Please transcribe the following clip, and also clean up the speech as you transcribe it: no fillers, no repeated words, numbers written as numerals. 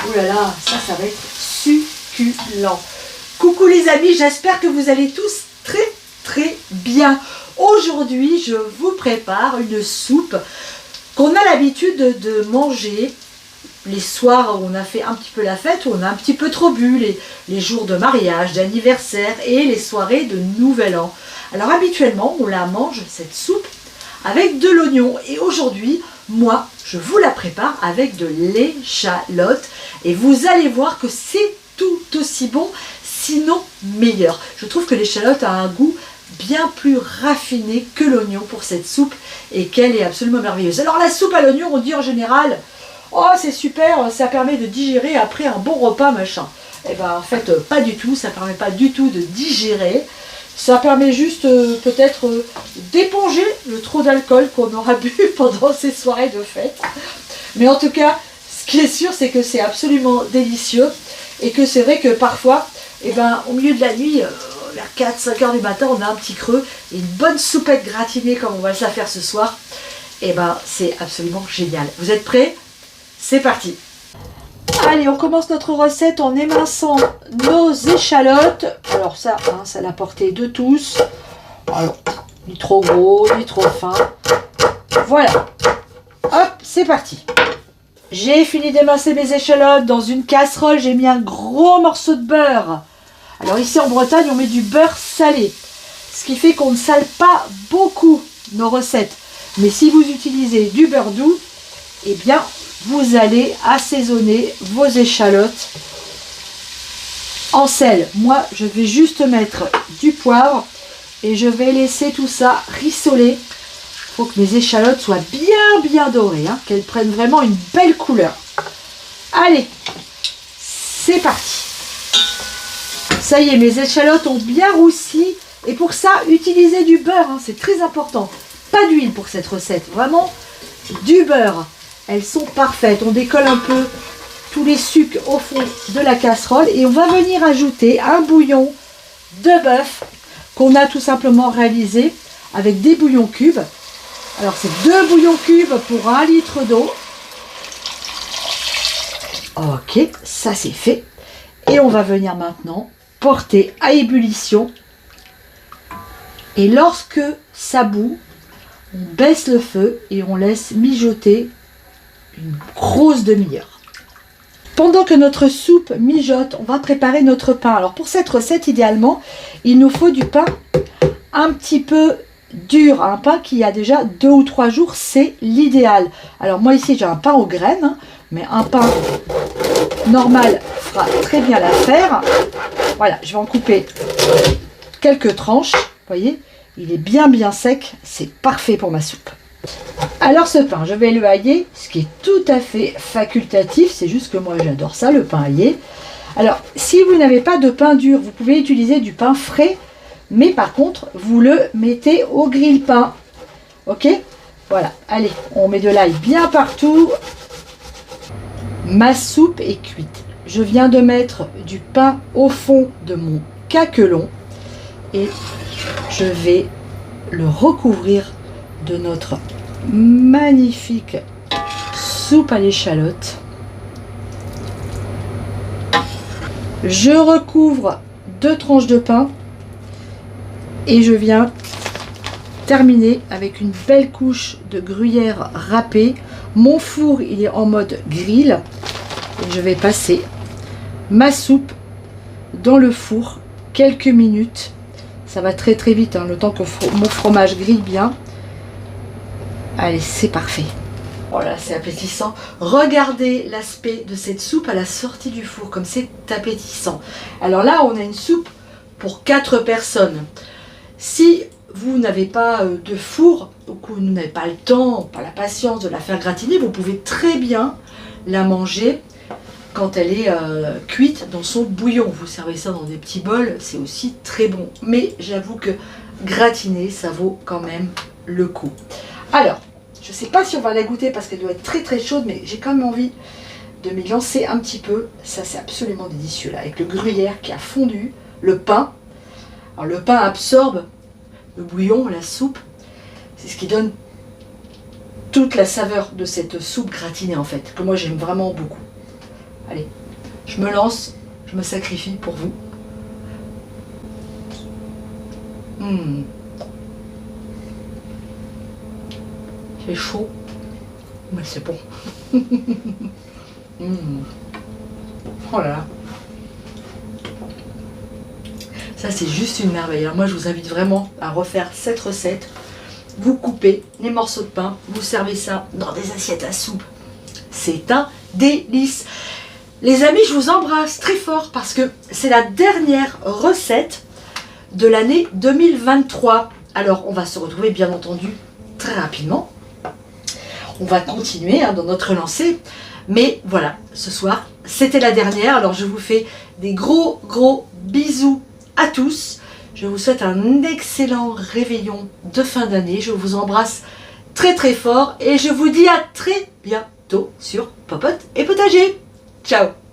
Oh là là, ça va être succulent. Coucou les amis, j'espère que vous allez tous très bien. Aujourd'hui, je vous prépare une soupe qu'on a l'habitude de manger les soirs où on a fait un petit peu la fête, où on a un petit peu trop bu, les jours de mariage, d'anniversaire et les soirées de Nouvel An. Alors habituellement, on la mange, cette soupe, avec de l'oignon. Et aujourd'hui, moi, je vous la prépare avec de l'échalote. Et vous allez voir que c'est tout aussi bon, sinon meilleur. Je trouve que l'échalote a un goût bien plus raffiné que l'oignon pour cette soupe et qu'elle est absolument merveilleuse. Alors la soupe à l'oignon, on dit en général, oh c'est super, ça permet de digérer après un bon repas machin. Et bien en fait pas du tout, ça permet pas du tout de digérer. Ça permet juste peut-être d'éponger le trop d'alcool qu'on aura bu pendant ces soirées de fête. Mais en tout cas, ce qui est sûr, c'est que c'est absolument délicieux. Et que c'est vrai que parfois, eh ben, au milieu de la nuit, vers 4-5 heures du matin, on a un petit creux. Et une bonne soupette gratinée comme on va se la faire ce soir, eh ben, c'est absolument génial. Vous êtes prêts? C'est parti! Allez, on commence notre recette en éminçant nos échalotes. Alors ça, hein, c'est à la portée de tous. Alors, ni trop gros, ni trop fin. Voilà. Hop, c'est parti. J'ai fini d'émincer mes échalotes dans une casserole. J'ai mis un gros morceau de beurre. Alors ici en Bretagne, on met du beurre salé. Ce qui fait qu'on ne sale pas beaucoup nos recettes. Mais si vous utilisez du beurre doux, eh bien, vous allez assaisonner vos échalotes en sel. Moi, je vais juste mettre du poivre et je vais laisser tout ça rissoler. Il faut que mes échalotes soient bien dorées, hein, qu'elles prennent vraiment une belle couleur. Allez, c'est parti. Ça y est, mes échalotes ont bien roussi. Et pour ça, utilisez du beurre, hein, c'est très important. Pas d'huile pour cette recette, vraiment du beurre. Elles sont parfaites. On décolle un peu tous les sucs au fond de la casserole et on va venir ajouter un bouillon de bœuf qu'on a tout simplement réalisé avec des bouillons cubes. Alors c'est 2 bouillons cubes pour 1 litre d'eau. Ok, ça c'est fait. Et on va venir maintenant porter à ébullition. Et lorsque ça bout, on baisse le feu et on laisse mijoter une grosse demi-heure. Pendant que notre soupe mijote, on va préparer notre pain. Alors pour cette recette, idéalement, il nous faut du pain un petit peu dur. Un pain qui a déjà 2 ou 3 jours, c'est l'idéal. Alors moi ici, j'ai un pain aux graines, hein, mais un pain normal fera très bien l'affaire. Voilà, je vais en couper quelques tranches. Vous voyez, il est bien sec. C'est parfait pour ma soupe. Alors ce pain, je vais le hailler, ce qui est tout à fait facultatif, c'est juste que moi j'adore ça, le pain haillé. Alors si vous n'avez pas de pain dur, vous pouvez utiliser du pain frais, mais par contre vous le mettez au grille-pain. Ok? Voilà, allez, on met de l'ail bien partout. Ma soupe est cuite. Je viens de mettre du pain au fond de mon caquelon et je vais le recouvrir de notre magnifique soupe à l'échalote. Je recouvre 2 tranches de pain et je viens terminer avec une belle couche de gruyère râpée. Mon four il est en mode grill et je vais passer ma soupe dans le four quelques minutes. Ça va très vite, hein, le temps que mon fromage grille bien. Allez, c'est parfait. Oh là, c'est appétissant. Regardez l'aspect de cette soupe à la sortie du four, comme c'est appétissant. Alors là, on a une soupe pour 4 personnes. Si vous n'avez pas de four, ou que vous n'avez pas le temps, pas la patience de la faire gratiner, vous pouvez très bien la manger quand elle est cuite dans son bouillon. Vous servez ça dans des petits bols, c'est aussi très bon. Mais j'avoue que gratiner, ça vaut quand même le coup. Alors, je ne sais pas si on va la goûter parce qu'elle doit être très chaude, mais j'ai quand même envie de m'y lancer un petit peu. Ça, c'est absolument délicieux là, avec le gruyère qui a fondu, le pain. Alors le pain absorbe le bouillon, la soupe. C'est ce qui donne toute la saveur de cette soupe gratinée en fait, que moi j'aime vraiment beaucoup. Allez, je me lance, je me sacrifie pour vous. C'est chaud, mais c'est bon. Oh là là. Ça, c'est juste une merveille. Alors moi, je vous invite vraiment à refaire cette recette. Vous coupez les morceaux de pain, vous servez ça dans des assiettes à soupe. C'est un délice. Les amis, je vous embrasse très fort parce que c'est la dernière recette de l'année 2023. Alors, on va se retrouver bien entendu très rapidement. On va continuer dans notre lancée. Mais voilà, ce soir, c'était la dernière. Alors, je vous fais des gros bisous à tous. Je vous souhaite un excellent réveillon de fin d'année. Je vous embrasse très fort et je vous dis à très bientôt sur Popote et Potager. Ciao!